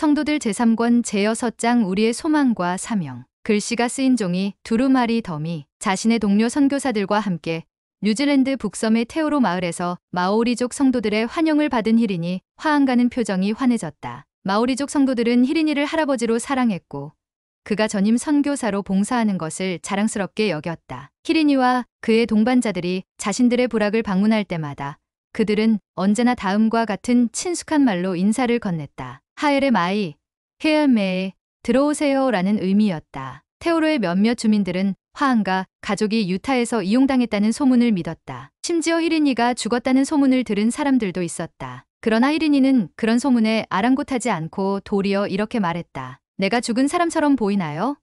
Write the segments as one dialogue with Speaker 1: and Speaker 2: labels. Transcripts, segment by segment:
Speaker 1: 성도들 제3권 제6장 우리의 소망과 사명. 글씨가 쓰인 종이 두루마리 덤이 자신의 동료 선교사들과 함께 뉴질랜드 북섬의 테오로 마을에서 마오리족 성도들의 환영을 받은 히린이 화한가는 표정이 환해졌다. 마오리족 성도들은 히린이를 할아버지로 사랑했고 그가 전임 선교사로 봉사하는 것을 자랑스럽게 여겼다. 히린이와 그의 동반자들이 자신들의 부락을 방문할 때마다 그들은 언제나 다음과 같은 친숙한 말로 인사를 건넸다. 하엘의 마이, 헤엄메에 들어오세요라는 의미였다. 테오로의 몇몇 주민들은 화한가 가족이 유타에서 이용당했다는 소문을 믿었다. 심지어 히린이가 죽었다는 소문을 들은 사람들도 있었다. 그러나 히린이는 그런 소문에 아랑곳하지 않고 도리어 이렇게 말했다. 내가 죽은 사람처럼 보이나요?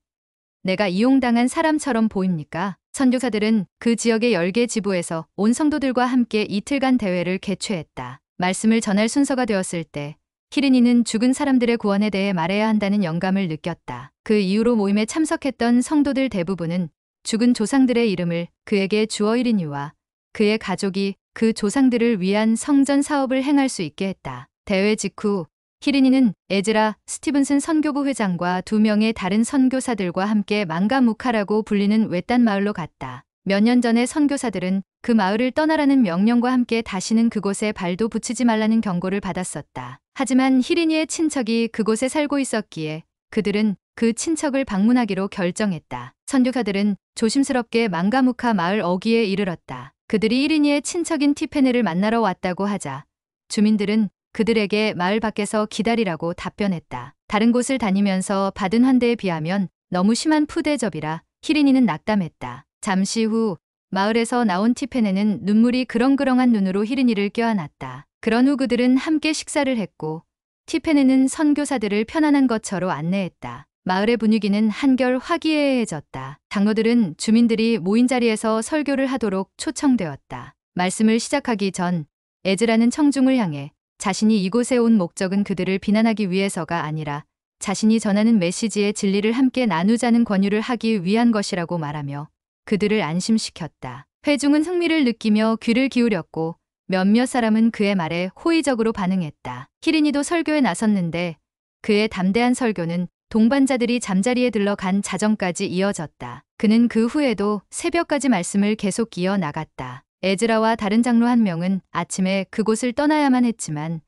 Speaker 1: 내가 이용당한 사람처럼 보입니까? 선교사들은 그 지역의 10개 지부에서 온 성도들과 함께 이틀간 대회를 개최했다. 말씀을 전할 순서가 되었을 때 히린이는 죽은 사람들의 구원에 대해 말해야 한다는 영감을 느꼈다. 그 이후로 모임에 참석했던 성도들 대부분은 죽은 조상들의 이름을 그에게 주어 히린이와 그의 가족이 그 조상들을 위한 성전 사업을 행할 수 있게 했다. 대회 직후 히린이는 에즈라 스티븐슨 선교부 회장과 2명의 다른 선교사들과 함께 망가무카라고 불리는 외딴 마을로 갔다. 몇 년 전에 선교사들은 그 마을을 떠나라는 명령과 함께 다시는 그곳에 발도 붙이지 말라는 경고를 받았었다. 하지만 히린이의 친척이 그곳에 살고 있었기에 그들은 그 친척을 방문하기로 결정했다. 선교사들은 조심스럽게 망가무카 마을 어귀에 이르렀다. 그들이 히린이의 친척인 티페네를 만나러 왔다고 하자 주민들은 그들에게 마을 밖에서 기다리라고 답변했다. 다른 곳을 다니면서 받은 환대에 비하면 너무 심한 푸대접이라 히린이는 낙담했다. 잠시 후 마을에서 나온 티페네는 눈물이 그렁그렁한 눈으로 히린이를 껴안았다. 그런 후 그들은 함께 식사를 했고 티페네는 선교사들을 편안한 것처럼 안내했다. 마을의 분위기는 한결 화기애애해졌다. 장로들은 주민들이 모인 자리에서 설교를 하도록 초청되었다. 말씀을 시작하기 전 에즈라는 청중을 향해 자신이 이곳에 온 목적은 그들을 비난하기 위해서가 아니라 자신이 전하는 메시지의 진리를 함께 나누자는 권유를 하기 위한 것이라고 말하며 그들을 안심시켰다. 회중은 흥미를 느끼며 귀를 기울였고 몇몇 사람은 그의 말에 호의적으로 반응했다. 히린이도 설교에 나섰는데 그의 담대한 설교는 동반자들이 잠자리에 들러간 자정까지 이어졌다. 그는 그 후에도 새벽까지 말씀을 계속 이어나갔다. 에즈라와 다른 장로 한 명은 아침에 그곳을 떠나야만 했지만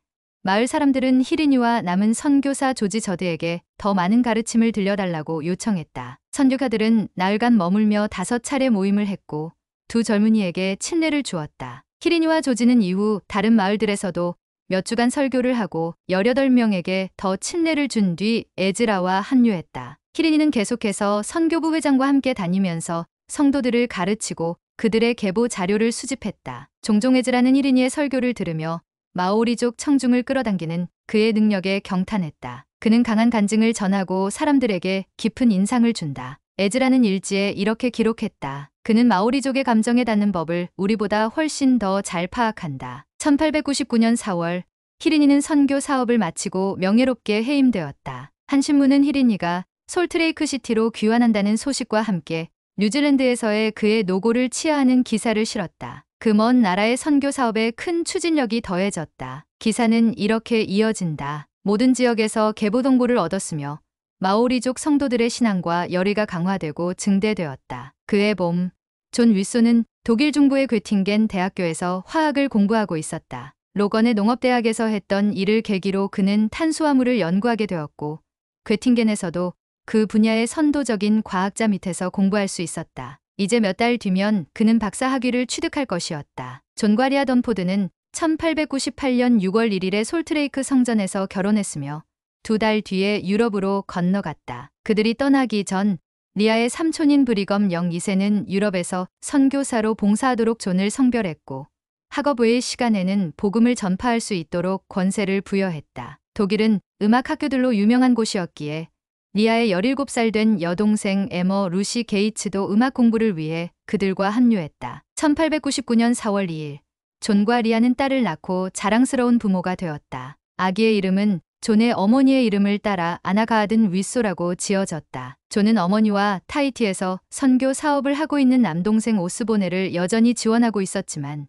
Speaker 1: 마을 사람들은 히린이와 남은 선교사 조지 저드에게 더 많은 가르침을 들려달라고 요청했다. 선교사들은 나흘간 머물며 5차례 모임을 했고 2 젊은이에게 침례를 주었다. 히린이와 조지는 이후 다른 마을들에서도 몇 주간 설교를 하고 18명에게 더 침례를 준 뒤 에즈라와 합류했다. 히린이는 계속해서 선교부 회장과 함께 다니면서 성도들을 가르치고 그들의 계보 자료를 수집했다. 종종 에즈라는 히린이의 설교를 들으며 마오리족 청중을 끌어당기는 그의 능력에 경탄했다. 그는 강한 간증을 전하고 사람들에게 깊은 인상을 준다. 에즈라는 일지에 이렇게 기록했다. 그는 마오리족의 감정에 닿는 법을 우리보다 훨씬 더 잘 파악한다. 1899년 4월 히린이는 선교 사업을 마치고 명예롭게 해임되었다. 한 신문은 히린이가 솔트레이크 시티로 귀환한다는 소식과 함께 뉴질랜드에서의 그의 노고를 치하하는 기사를 실었다. 그 먼 나라의 선교 사업에 큰 추진력이 더해졌다. 기사는 이렇게 이어진다. 모든 지역에서 계보 동보를 얻었으며 마오리족 성도들의 신앙과 열의가 강화되고 증대되었다. 그해 봄, 존 윗소는 독일 중부의 괴팅겐 대학교에서 화학을 공부하고 있었다. 로건의 농업대학에서 했던 일을 계기로 그는 탄수화물을 연구하게 되었고 괴팅겐에서도 그 분야의 선도적인 과학자 밑에서 공부할 수 있었다. 이제 몇 달 뒤면 그는 박사 학위를 취득할 것이었다. 존과 리아 던포드는 1898년 6월 1일에 솔트레이크 성전에서 결혼했으며 2달 뒤에 유럽으로 건너갔다. 그들이 떠나기 전 리아의 삼촌인 브리검 영 2세는 유럽에서 선교사로 봉사하도록 존을 성별했고 학업외의 시간에는 복음을 전파할 수 있도록 권세를 부여했다. 독일은 음악 학교들로 유명한 곳이었기에 리아의 17살 된 여동생 에머 루시 게이츠도 음악 공부를 위해 그들과 합류했다. 1899년 4월 2일 존과 리아는 딸을 낳고 자랑스러운 부모가 되었다. 아기의 이름은 존의 어머니의 이름을 따라 아나가아든 윗소라고 지어졌다. 존은 어머니와 타히티에서 선교 사업을 하고 있는 남동생 오스보네를 여전히 지원하고 있었지만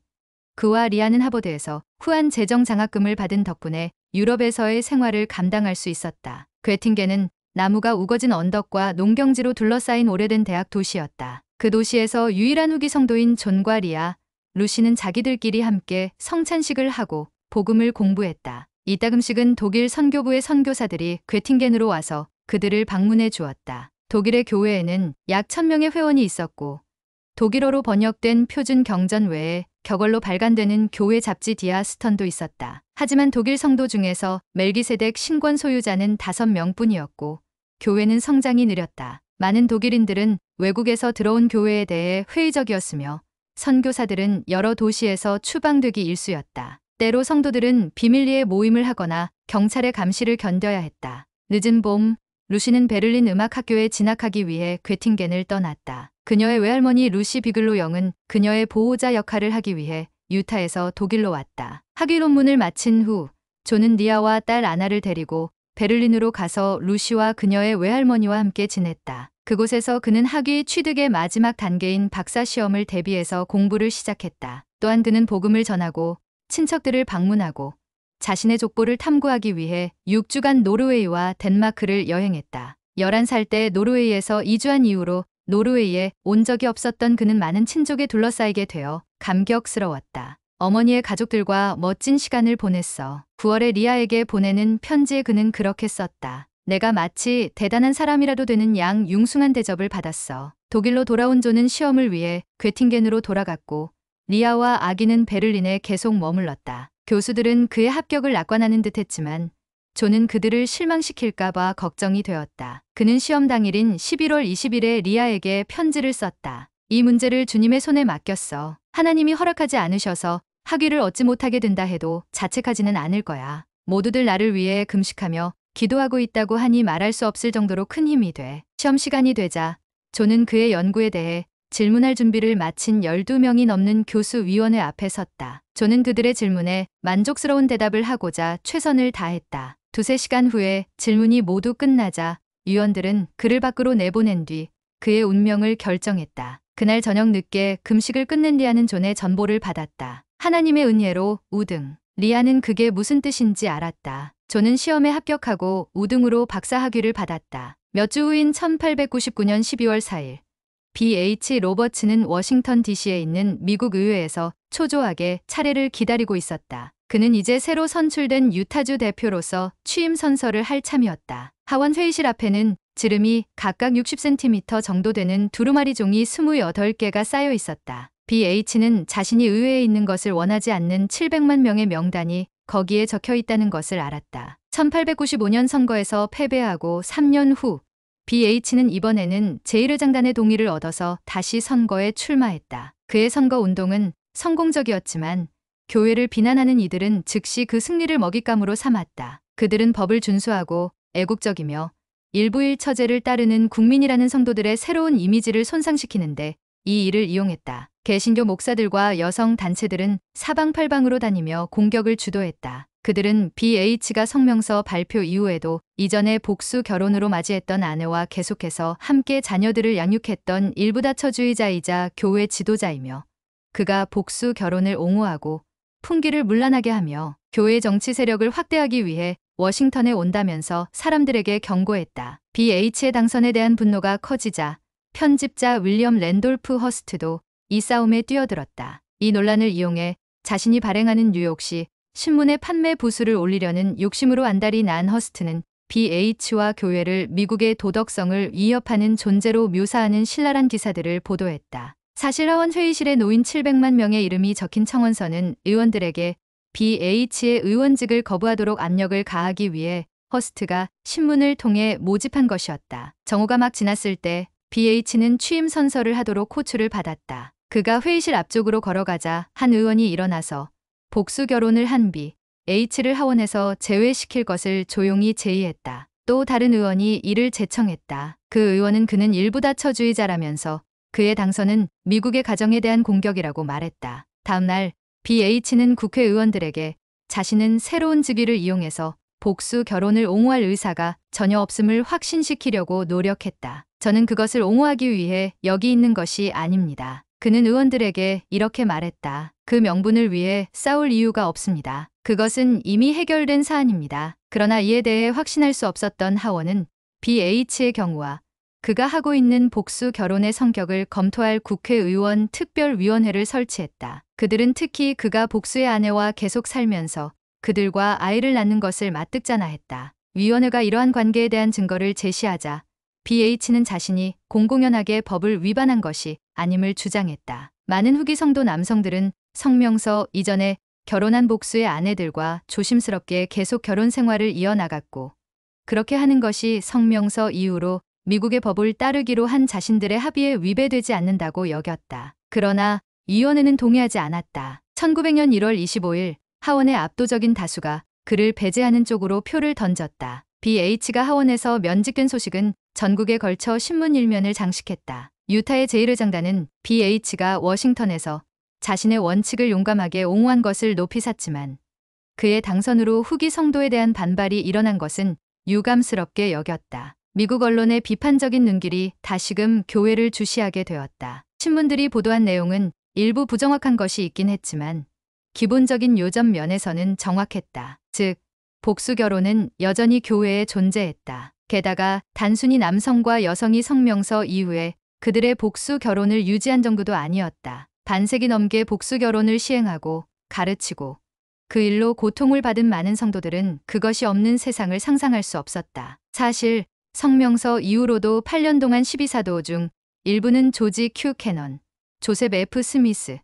Speaker 1: 그와 리아는 하버드에서 후한 재정 장학금을 받은 덕분에 유럽에서의 생활을 감당할 수 있었다. 괴팅겐은 나무가 우거진 언덕과 농경지로 둘러싸인 오래된 대학 도시였다. 그 도시에서 유일한 후기 성도인 존과 리아, 루시는 자기들끼리 함께 성찬식을 하고 복음을 공부했다. 이따금씩은 독일 선교부의 선교사들이 괴팅겐으로 와서 그들을 방문해 주었다. 독일의 교회에는 약 1000명의 회원이 있었고 독일어로 번역된 표준 경전 외에 격언로 발간되는 교회 잡지 디아스턴도 있었다. 하지만 독일 성도 중에서 멜기세덱 신권 소유자는 5명뿐이었고 교회는 성장이 느렸다. 많은 독일인들은 외국에서 들어온 교회에 대해 회의적이었으며 선교사들은 여러 도시에서 추방되기 일쑤였다. 때로 성도들은 비밀리에 모임을 하거나 경찰의 감시를 견뎌야 했다. 늦은 봄, 루시는 베를린 음악학교에 진학하기 위해 괴팅겐을 떠났다. 그녀의 외할머니 루시 비글로 영은 그녀의 보호자 역할을 하기 위해 유타에서 독일로 왔다. 학위 논문을 마친 후 존은 리아와 딸 아나를 데리고 베를린으로 가서 루시와 그녀의 외할머니와 함께 지냈다. 그곳에서 그는 학위 취득의 마지막 단계인 박사 시험을 대비해서 공부를 시작했다. 또한 그는 복음을 전하고 친척들을 방문하고 자신의 족보를 탐구하기 위해 6주간 노르웨이와 덴마크를 여행했다. 11살 때 노르웨이에서 이주한 이후로 노르웨이에 온 적이 없었던 그는 많은 친족에 둘러싸이게 되어 감격스러웠다. 어머니의 가족들과 멋진 시간을 보냈어. 9월에 리아에게 보내는 편지에 그는 그렇게 썼다. 내가 마치 대단한 사람이라도 되는 양 융숭한 대접을 받았어. 독일로 돌아온 존은 시험을 위해 괴팅겐으로 돌아갔고 리아와 아기는 베를린에 계속 머물렀다. 교수들은 그의 합격을 낙관하는 듯했지만 존은 그들을 실망시킬까봐 걱정이 되었다. 그는 시험 당일인 11월 20일에 리아에게 편지를 썼다. 이 문제를 주님의 손에 맡겼어. 하나님이 허락하지 않으셔서 학위를 얻지 못하게 된다 해도 자책하지는 않을 거야. 모두들 나를 위해 금식하며 기도하고 있다고 하니 말할 수 없을 정도로 큰 힘이 돼. 시험 시간이 되자 존은 그의 연구에 대해 질문할 준비를 마친 12명이 넘는 교수위원회 앞에 섰다. 존은 그들의 질문에 만족스러운 대답을 하고자 최선을 다했다. 2~3시간 후에 질문이 모두 끝나자 위원들은 그를 밖으로 내보낸 뒤 그의 운명을 결정했다. 그날 저녁 늦게 금식을 끝낸 리아는 존의 전보를 받았다. 하나님의 은혜로 우등. 리아는 그게 무슨 뜻인지 알았다. 존은 시험에 합격하고 우등으로 박사 학위를 받았다. 몇 주 후인 1899년 12월 4일 B.H. 로버츠는 워싱턴 DC에 있는 미국 의회에서 초조하게 차례를 기다리고 있었다. 그는 이제 새로 선출된 유타주 대표로서 취임 선서를 할 참이었다. 하원 회의실 앞에는 지름이 각각 60cm 정도 되는 두루마리 종이 28개가 쌓여 있었다. B.H는 자신이 의회에 있는 것을 원하지 않는 700만 명의 명단이 거기에 적혀 있다는 것을 알았다. 1895년 선거에서 패배하고 3년 후 B.H는 이번에는 제1회장단의 동의를 얻어서 다시 선거에 출마했다. 그의 선거 운동은 성공적이었지만 교회를 비난하는 이들은 즉시 그 승리를 먹잇감으로 삼았다. 그들은 법을 준수하고 애국적이며 일부일 처제를 따르는 국민이라는 성도들의 새로운 이미지를 손상시키는데 이 일을 이용했다. 개신교 목사들과 여성 단체들은 사방팔방으로 다니며 공격을 주도했다. 그들은 B.H가 성명서 발표 이후에도 이전에 복수 결혼으로 맞이했던 아내와 계속해서 함께 자녀들을 양육했던 일부 다처주의자이자 교회 지도자이며 그가 복수 결혼을 옹호하고 풍기를 문란하게 하며 교회 정치 세력을 확대하기 위해 워싱턴에 온다면서 사람들에게 경고했다. B.H의 당선에 대한 분노가 커지자 편집자 윌리엄 랜돌프 허스트도 이 싸움에 뛰어들었다. 이 논란을 이용해 자신이 발행하는 뉴욕시 신문의 판매 부수를 올리려는 욕심으로 안달이 난 허스트는 B.H와 교회를 미국의 도덕성을 위협하는 존재로 묘사하는 신랄한 기사들을 보도했다. 사실 하원 회의실에 놓인 700만 명의 이름이 적힌 청원서는 의원들에게 B.H의 의원직을 거부하도록 압력을 가하기 위해 허스트가 신문을 통해 모집한 것이었다. 정오가 막 지났을 때 B.H는 취임 선서를 하도록 호출을 받았다. 그가 회의실 앞쪽으로 걸어가자 한 의원이 일어나서 복수 결혼을 한 B.H를 하원에서 제외시킬 것을 조용히 제의했다. 또 다른 의원이 이를 제청했다. 그 의원은 그는 일부 다처주의자라면서 그의 당선은 미국의 가정에 대한 공격이라고 말했다. 다음 날 B.H는 국회의원들에게 자신은 새로운 직위를 이용해서 복수 결혼을 옹호할 의사가 전혀 없음을 확신시키려고 노력했다. 저는 그것을 옹호하기 위해 여기 있는 것이 아닙니다. 그는 의원들에게 이렇게 말했다. 그 명분을 위해 싸울 이유가 없습니다. 그것은 이미 해결된 사안입니다. 그러나 이에 대해 확신할 수 없었던 하원은 BH의 경우와 그가 하고 있는 복수 결혼의 성격을 검토할 국회의원 특별위원회를 설치했다. 그들은 특히 그가 복수의 아내와 계속 살면서 그들과 아이를 낳는 것을 마뜩잖아 했다. 위원회가 이러한 관계에 대한 증거를 제시하자 BH는 자신이 공공연하게 법을 위반한 것이 아님을 주장했다. 많은 후기 성도 남성들은 성명서 이전에 결혼한 복수의 아내들과 조심스럽게 계속 결혼 생활을 이어나갔고 그렇게 하는 것이 성명서 이후로 미국의 법을 따르기로 한 자신들의 합의에 위배되지 않는다고 여겼다. 그러나 위원회는 동의하지 않았다. 1900년 1월 25일 하원의 압도적인 다수가 그를 배제하는 쪽으로 표를 던졌다. BH가 하원에서 면직된 소식은 전국에 걸쳐 신문 일면을 장식했다. 유타의 제1회장단은 BH가 워싱턴에서 자신의 원칙을 용감하게 옹호한 것을 높이 샀지만 그의 당선으로 후기 성도에 대한 반발이 일어난 것은 유감스럽게 여겼다. 미국 언론의 비판적인 눈길이 다시금 교회를 주시하게 되었다. 신문들이 보도한 내용은 일부 부정확한 것이 있긴 했지만 기본적인 요점 면에서는 정확했다. 즉, 복수 결혼은 여전히 교회에 존재했다. 게다가 단순히 남성과 여성이 성명서 이후에 그들의 복수 결혼을 유지한 정도도 아니었다. 반세기 넘게 복수 결혼을 시행하고 가르치고 그 일로 고통을 받은 많은 성도들은 그것이 없는 세상을 상상할 수 없었다. 사실 성명서 이후로도 8년 동안 12사도 중 일부는 조지 Q 캐넌, 조셉 F 스미스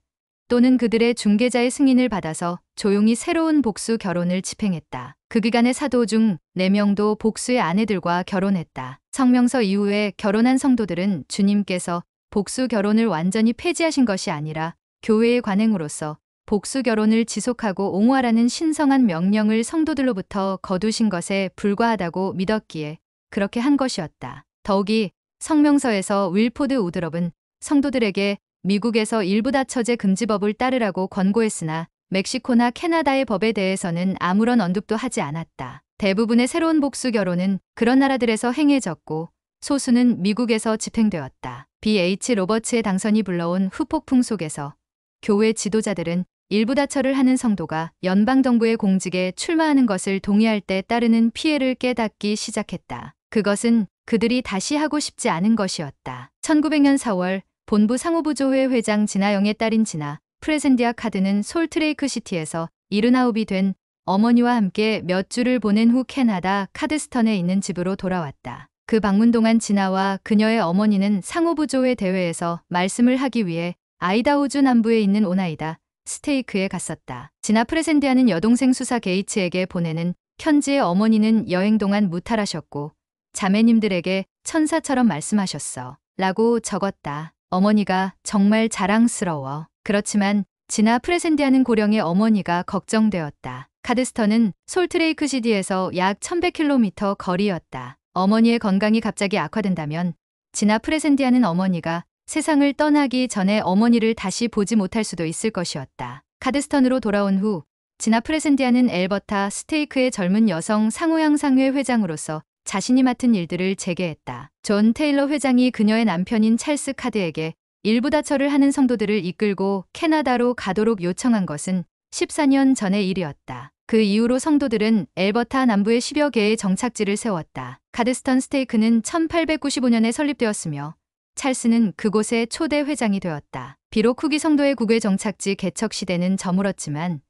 Speaker 1: 또는 그들의 중개자의 승인을 받아서 조용히 새로운 복수 결혼을 집행했다. 그 기간의 사도 중 4명도 복수의 아내들과 결혼했다. 성명서 이후에 결혼한 성도들은 주님께서 복수 결혼을 완전히 폐지하신 것이 아니라 교회의 관행으로서 복수 결혼을 지속하고 옹호하라는 신성한 명령을 성도들로부터 거두신 것에 불과하다고 믿었기에 그렇게 한 것이었다. 더욱이 성명서에서 윌포드 우드럽은 성도들에게 미국에서 일부 다처제 금지법을 따르라고 권고했으나 멕시코나 캐나다의 법에 대해서는 아무런 언급도 하지 않았다. 대부분의 새로운 복수 결혼은 그런 나라들에서 행해졌고 소수는 미국에서 집행되었다. BH 로버츠의 당선이 불러온 후폭풍 속에서 교회 지도자들은 일부 다처를 하는 성도가 연방정부의 공직에 출마하는 것을 동의할 때 따르는 피해를 깨닫기 시작했다. 그것은 그들이 다시 하고 싶지 않은 것이었다. 1900년 4월 본부 상호부조회 회장 진아영의 딸인 진아 프레센디아 카드는 솔트레이크 시티에서 79이 된 어머니와 함께 몇 주를 보낸 후 캐나다 카드스턴에 있는 집으로 돌아왔다. 그 방문 동안 진아와 그녀의 어머니는 상호부조회 대회에서 말씀을 하기 위해 아이다호주 남부에 있는 오나이다 스테이크에 갔었다. 진아 프레센디아는 여동생 수사 게이츠에게 보내는 편지의 어머니는 여행 동안 무탈하셨고 자매님들에게 천사처럼 말씀하셨어. 라고 적었다. 어머니가 정말 자랑스러워. 그렇지만 진아 프레센디아는 고령의 어머니가 걱정되었다. 카드스턴은 솔트레이크 시티에서 약 1100km 거리였다. 어머니의 건강이 갑자기 악화된다면 진아 프레센디아는 어머니가 세상을 떠나기 전에 어머니를 다시 보지 못할 수도 있을 것이었다. 카드스턴으로 돌아온 후 진아 프레센디아는 엘버타 스테이크의 젊은 여성 상호양상회 회장으로서 자신이 맡은 일들을 재개했다. 존 테일러 회장이 그녀의 남편인 찰스 카드에게 일부 다처를 하는 성도들을 이끌고 캐나다로 가도록 요청한 것은 14년 전의 일이었다. 그 이후로 성도들은 엘버타 남부에 10여 개의 정착지를 세웠다. 카드스턴 스테이크는 1895년에 설립되었으며 찰스는 그곳의 초대 회장이 되었다. 비록 후기 성도의 국외 정착지 개척 시대는 저물었지만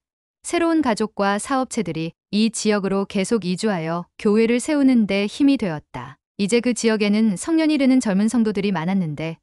Speaker 1: 새로운 가족과 사업체들이 이 지역으로 계속 이주하여 교회를 세우는 데 힘이 되었다. 이제 그 지역에는 성년이 이르는 젊은 성도들이 많았는데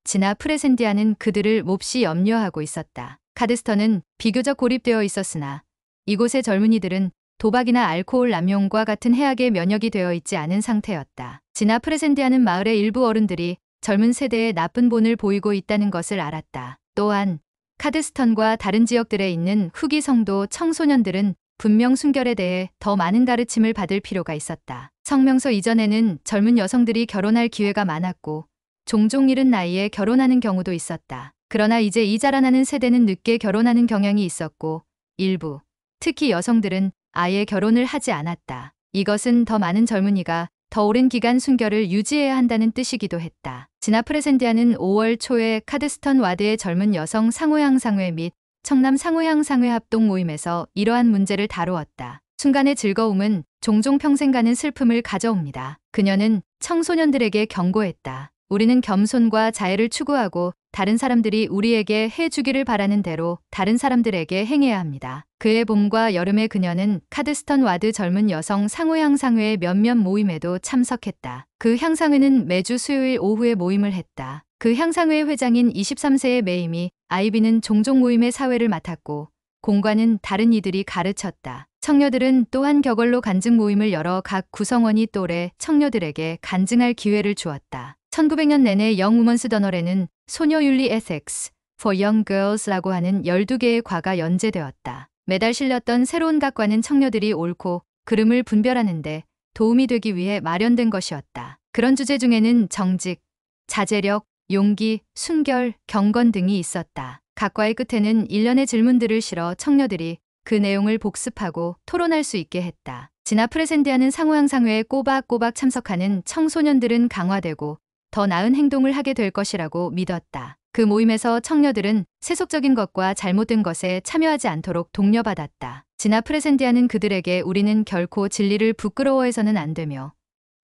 Speaker 1: 진아 프레센디아는 그들을 몹시 염려하고 있었다. 카드스턴은 비교적 고립되어 있었으나 이곳의 젊은이들은 도박이나 알코올 남용과 같은 해악에 면역이 되어 있지 않은 상태였다. 진아 프레센디아는 마을의 일부 어른들이 젊은 세대에 나쁜 본을 보이고 있다는 것을 알았다. 또한 카드스턴과 다른 지역들에 있는 후기 성도 청소년들은 분명 순결에 대해 더 많은 가르침을 받을 필요가 있었다. 성명서 이전에는 젊은 여성들이 결혼할 기회가 많았고 종종 이른 나이에 결혼하는 경우도 있었다. 그러나 이제 이 자라나는 세대는 늦게 결혼하는 경향이 있었고 일부, 특히 여성들은 아예 결혼을 하지 않았다. 이것은 더 많은 젊은이가 더 오랜 기간 순결을 유지해야 한다는 뜻이기도 했다. 진아 프레센디아는 5월 초에 카드스턴 와드의 젊은 여성 상호양상회 및 청남 상호향상회 합동 모임에서 이러한 문제를 다루었다. 순간의 즐거움은 종종 평생 가는 슬픔을 가져옵니다. 그녀는 청소년들에게 경고했다. 우리는 겸손과 자애를 추구하고 다른 사람들이 우리에게 해주기를 바라는 대로 다른 사람들에게 행해야 합니다. 그해 봄과 여름에 그녀는 카드스턴 와드 젊은 여성 상호향상회의 몇몇 모임에도 참석했다. 그 향상회는 매주 수요일 오후에 모임을 했다. 그 향상회 회장인 23세의 메이미 아이비는 종종 모임의 사회를 맡았고 공관은 다른 이들이 가르쳤다. 청녀들은 또한 격언로 간증 모임을 열어 각 구성원이 또래 청녀들에게 간증할 기회를 주었다. 1900년 내내 영 우먼스 더널에는 소녀윤리 에섹스 for young girls라고 하는 12개의 과가 연재되었다. 매달 실렸던 새로운 각과는 청녀들이 옳고 그름을 분별하는데 도움이 되기 위해 마련된 것이었다. 그런 주제 중에는 정직, 자제력, 용기, 순결, 경건 등이 있었다. 각과의 끝에는 일련의 질문들을 실어 청녀들이 그 내용을 복습하고 토론할 수 있게 했다. 지나 프레센디아는 상호향상회에 꼬박꼬박 참석하는 청소년들은 강화되고 더 나은 행동을 하게 될 것이라고 믿었다. 그 모임에서 청녀들은 세속적인 것과 잘못된 것에 참여하지 않도록 독려받았다. 지나 프레센디아는 그들에게 우리는 결코 진리를 부끄러워해서는 안 되며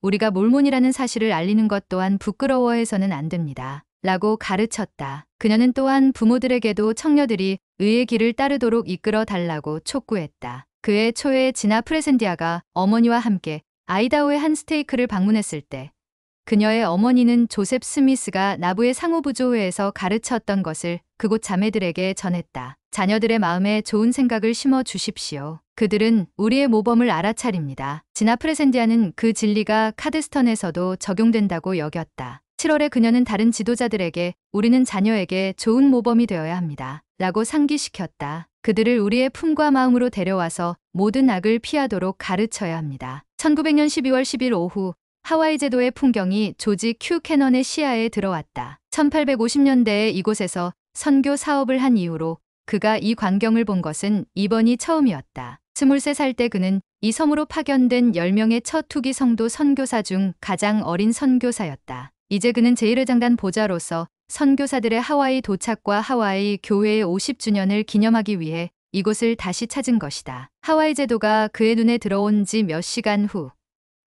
Speaker 1: 우리가 몰몬이라는 사실을 알리는 것 또한 부끄러워해서는 안 됩니다. 라고 가르쳤다. 그녀는 또한 부모들에게도 청녀들이 의의 길을 따르도록 이끌어 달라고 촉구했다. 그해 초에 지나 프레센디아가 어머니와 함께 아이다호의 한 스테이크를 방문했을 때 그녀의 어머니는 조셉 스미스가 나부의 상호부조회에서 가르쳤던 것을 그곳 자매들에게 전했다. 자녀들의 마음에 좋은 생각을 심어 주십시오. 그들은 우리의 모범을 알아차립니다. 지나 프레센디아는 그 진리가 카드스턴에서도 적용된다고 여겼다. 7월에 그녀는 다른 지도자들에게 우리는 자녀에게 좋은 모범이 되어야 합니다. 라고 상기시켰다. 그들을 우리의 품과 마음으로 데려와서 모든 악을 피하도록 가르쳐야 합니다. 1900년 12월 10일 오후 하와이 제도의 풍경이 조지 큐 캐넌의 시야에 들어왔다. 1850년대에 이곳에서 선교 사업을 한 이후로 그가 이 광경을 본 것은 이번이 처음이었다. 23살 때 그는 이 섬으로 파견된 10명의 첫 투기 성도 선교사 중 가장 어린 선교사였다. 이제 그는 제1회장단 보좌로서 선교사들의 하와이 도착과 하와이 교회의 50주년을 기념하기 위해 이곳을 다시 찾은 것이다. 하와이 제도가 그의 눈에 들어온 지 몇 시간 후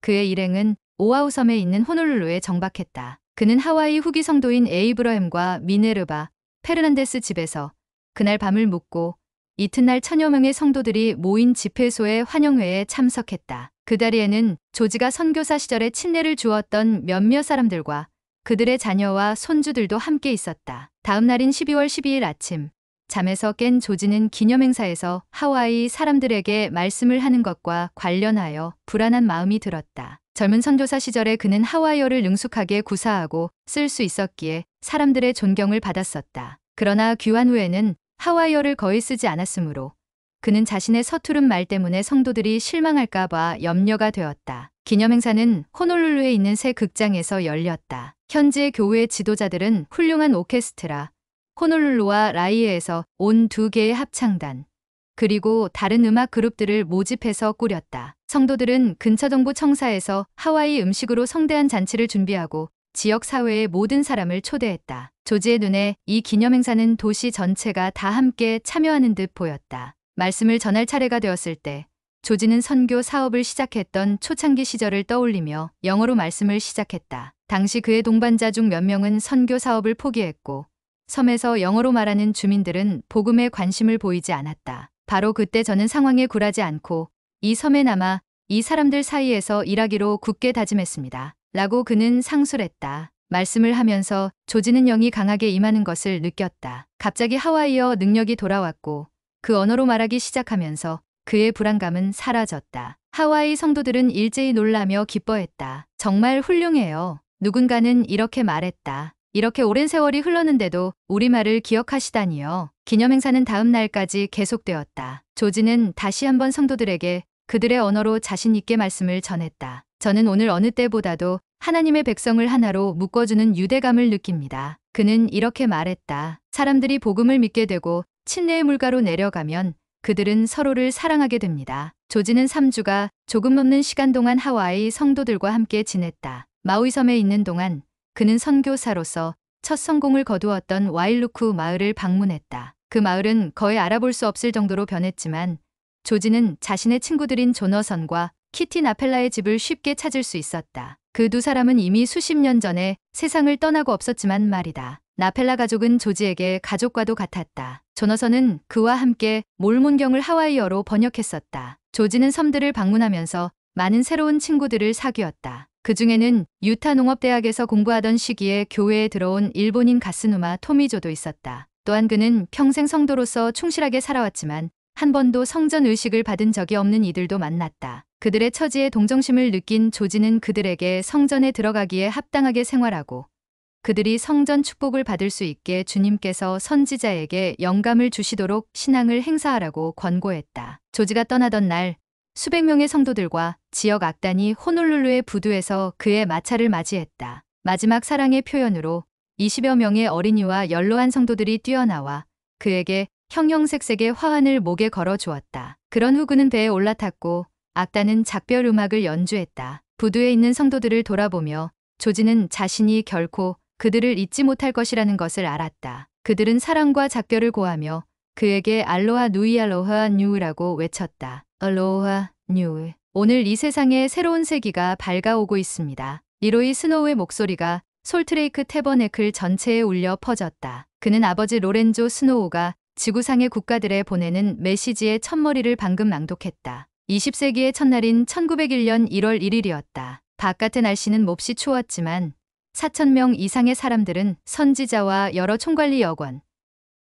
Speaker 1: 그의 일행은 오아후 섬에 있는 호놀룰루에 정박했다. 그는 하와이 후기 성도인 에이브러햄과 미네르바, 페르난데스 집에서 그날 밤을 묵고 이튿날 천여 명의 성도들이 모인 집회소의 환영회에 참석했다. 그 자리에는 조지가 선교사 시절에 친례를 주었던 몇몇 사람들과 그들의 자녀와 손주들도 함께 있었다. 다음 날인 12월 12일 아침, 잠에서 깬 조지는 기념행사에서 하와이 사람들에게 말씀을 하는 것과 관련하여 불안한 마음이 들었다. 젊은 선교사 시절에 그는 하와이어를 능숙하게 구사하고 쓸 수 있었기에 사람들의 존경을 받았었다. 그러나 귀환 후에는 하와이어를 거의 쓰지 않았으므로 그는 자신의 서투른 말 때문에 성도들이 실망할까 봐 염려가 되었다. 기념행사는 호놀룰루에 있는 새 극장에서 열렸다. 현지의 교회 지도자들은 훌륭한 오케스트라, 호놀룰루와 라이에에서 온 2개의 합창단, 그리고 다른 음악 그룹들을 모집해서 꾸렸다. 성도들은 근처 정부 청사에서 하와이 음식으로 성대한 잔치를 준비하고 지역 사회의 모든 사람을 초대했다. 조지의 눈에 이 기념행사는 도시 전체가 다 함께 참여하는 듯 보였다. 말씀을 전할 차례가 되었을 때 조지는 선교 사업을 시작했던 초창기 시절을 떠올리며 영어로 말씀을 시작했다. 당시 그의 동반자 중 몇 명은 선교 사업을 포기했고 섬에서 영어로 말하는 주민들은 복음에 관심을 보이지 않았다. 바로 그때 저는 상황에 굴하지 않고 이 섬에 남아 이 사람들 사이에서 일하기로 굳게 다짐했습니다. 라고 그는 상술했다. 말씀을 하면서 조지는 영이 강하게 임하는 것을 느꼈다. 갑자기 하와이어 능력이 돌아왔고 그 언어로 말하기 시작하면서 그의 불안감은 사라졌다. 하와이 성도들은 일제히 놀라며 기뻐했다. 정말 훌륭해요. 누군가는 이렇게 말했다. 이렇게 오랜 세월이 흘렀는데도 우리말을 기억하시다니요. 기념행사는 다음 날까지 계속되었다. 조지는 다시 한번 성도들에게 그들의 언어로 자신 있게 말씀을 전했다. 저는 오늘 어느 때보다도 하나님의 백성을 하나로 묶어주는 유대감을 느낍니다. 그는 이렇게 말했다. 사람들이 복음을 믿게 되고 친례의 물가로 내려가면 그들은 서로를 사랑하게 됩니다. 조지는 3주가 조금 넘는 시간 동안 하와이 성도들과 함께 지냈다. 마우이 섬에 있는 동안 그는 선교사로서 첫 성공을 거두었던 와일루쿠 마을을 방문했다. 그 마을은 거의 알아볼 수 없을 정도로 변했지만 조지는 자신의 친구들인 조너선과 키티 나펠라의 집을 쉽게 찾을 수 있었다. 그 두 사람은 이미 수십 년 전에 세상을 떠나고 없었지만 말이다. 나펠라 가족은 조지에게 가족과도 같았다. 조너선은 그와 함께 몰몬경을 하와이어로 번역했었다. 조지는 섬들을 방문하면서 많은 새로운 친구들을 사귀었다. 그 중에는 유타 농업대학에서 공부하던 시기에 교회에 들어온 일본인 가스누마 토미조도 있었다. 또한 그는 평생 성도로서 충실하게 살아왔지만 한 번도 성전 의식을 받은 적이 없는 이들도 만났다. 그들의 처지에 동정심을 느낀 조지는 그들에게 성전에 들어가기에 합당하게 생활하고 그들이 성전 축복을 받을 수 있게 주님께서 선지자에게 영감을 주시도록 신앙을 행사하라고 권고했다. 조지가 떠나던 날 수백 명의 성도들과 지역 악단이 호놀룰루의 부두에서 그의 마차를 맞이했다. 마지막 사랑의 표현으로 20여 명의 어린이와 연로한 성도들이 뛰어나와 그에게 형형색색의 화환을 목에 걸어 주었다. 그런 후 그는 배에 올라탔고 악단은 작별 음악을 연주했다. 부두에 있는 성도들을 돌아보며 조지는 자신이 결코 그들을 잊지 못할 것이라는 것을 알았다. 그들은 사랑과 작별을 고하며 그에게 알로하 누이 알로하 뉴라고 외쳤다. 알로하 뉴. 오늘 이 세상에 새로운 세기가 밝아오고 있습니다. 리로이 스노우의 목소리가 솔트레이크 태버네클 전체에 울려 퍼졌다. 그는 아버지 로렌조 스노우가 지구상의 국가들에 보내는 메시지의 첫머리를 방금 낭독했다. 20세기의 첫날인 1901년 1월 1일이었다. 바깥의 날씨는 몹시 추웠지만 4,000명 이상의 사람들은 선지자와 여러 총관리 여관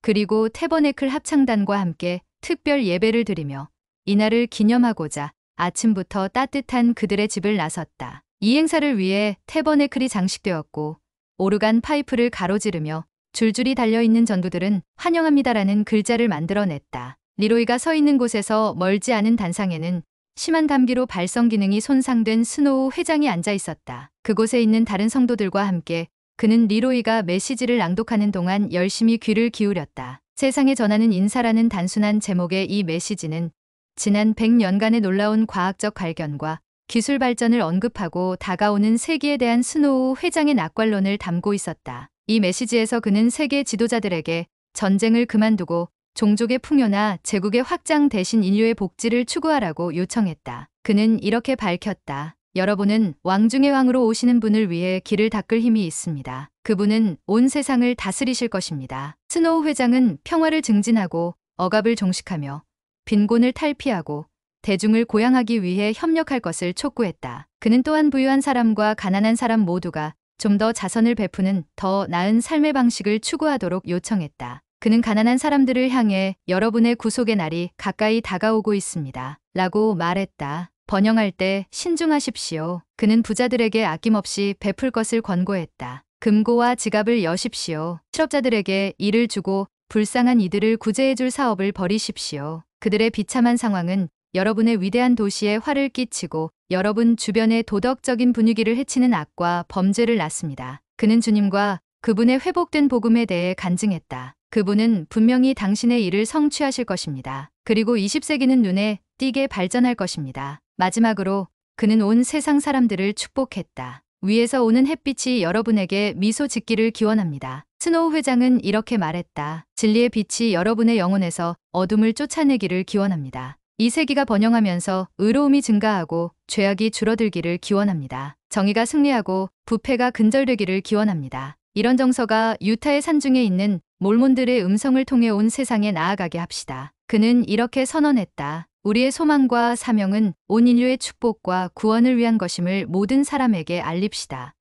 Speaker 1: 그리고 태버네클 합창단과 함께 특별 예배를 드리며 이날을 기념하고자 아침부터 따뜻한 그들의 집을 나섰다. 이 행사를 위해 태버네클이 장식되었고 오르간 파이프를 가로지르며 줄줄이 달려있는 전도들은 환영합니다라는 글자를 만들어냈다. 리로이가 서 있는 곳에서 멀지 않은 단상에는 심한 감기로 발성 기능이 손상된 스노우 회장이 앉아 있었다. 그곳에 있는 다른 성도들과 함께 그는 리로이가 메시지를 낭독하는 동안 열심히 귀를 기울였다. 세상에 전하는 인사라는 단순한 제목의 이 메시지는 지난 100년간의 놀라운 과학적 발견과 기술 발전을 언급하고 다가오는 세기에 대한 스노우 회장의 낙관론을 담고 있었다. 이 메시지에서 그는 세계 지도자들에게 전쟁을 그만두고 종족의 풍요나 제국의 확장 대신 인류의 복지를 추구하라고 요청했다. 그는 이렇게 밝혔다. 여러분은 왕 중의 왕으로 오시는 분을 위해 길을 닦을 힘이 있습니다. 그분은 온 세상을 다스리실 것입니다. 스노우 회장은 평화를 증진하고 억압을 종식하며 빈곤을 탈피하고 대중을 고양하기 위해 협력할 것을 촉구했다. 그는 또한 부유한 사람과 가난한 사람 모두가 좀 더 자선을 베푸는 더 나은 삶의 방식을 추구하도록 요청했다. 그는 가난한 사람들을 향해 여러분의 구속의 날이 가까이 다가오고 있습니다. 라고 말했다. 번영할 때 신중하십시오. 그는 부자들에게 아낌없이 베풀 것을 권고했다. 금고와 지갑을 여십시오. 실업자들에게 일을 주고 불쌍한 이들을 구제해줄 사업을 벌이십시오. 그들의 비참한 상황은 여러분의 위대한 도시에 화를 끼치고 여러분 주변의 도덕적인 분위기를 해치는 악과 범죄를 낳습니다. 그는 주님과 그분의 회복된 복음에 대해 간증했다. 그분은 분명히 당신의 일을 성취하실 것입니다. 그리고 20세기는 눈에 띄게 발전할 것입니다. 마지막으로 그는 온 세상 사람들을 축복했다. 위에서 오는 햇빛이 여러분에게 미소 짓기를 기원합니다. 스노우 회장은 이렇게 말했다. 진리의 빛이 여러분의 영혼에서 어둠을 쫓아내기를 기원합니다. 이 세기가 번영하면서 의로움이 증가하고 죄악이 줄어들기를 기원합니다. 정의가 승리하고 부패가 근절되기를 기원합니다. 이런 정서가 유타의 산중에 있는 몰몬들의 음성을 통해 온 세상에 나아가게 합시다. 그는 이렇게 선언했다. 우리의 소망과 사명은 온 인류의 축복과 구원을 위한 것임을 모든 사람에게 알립시다.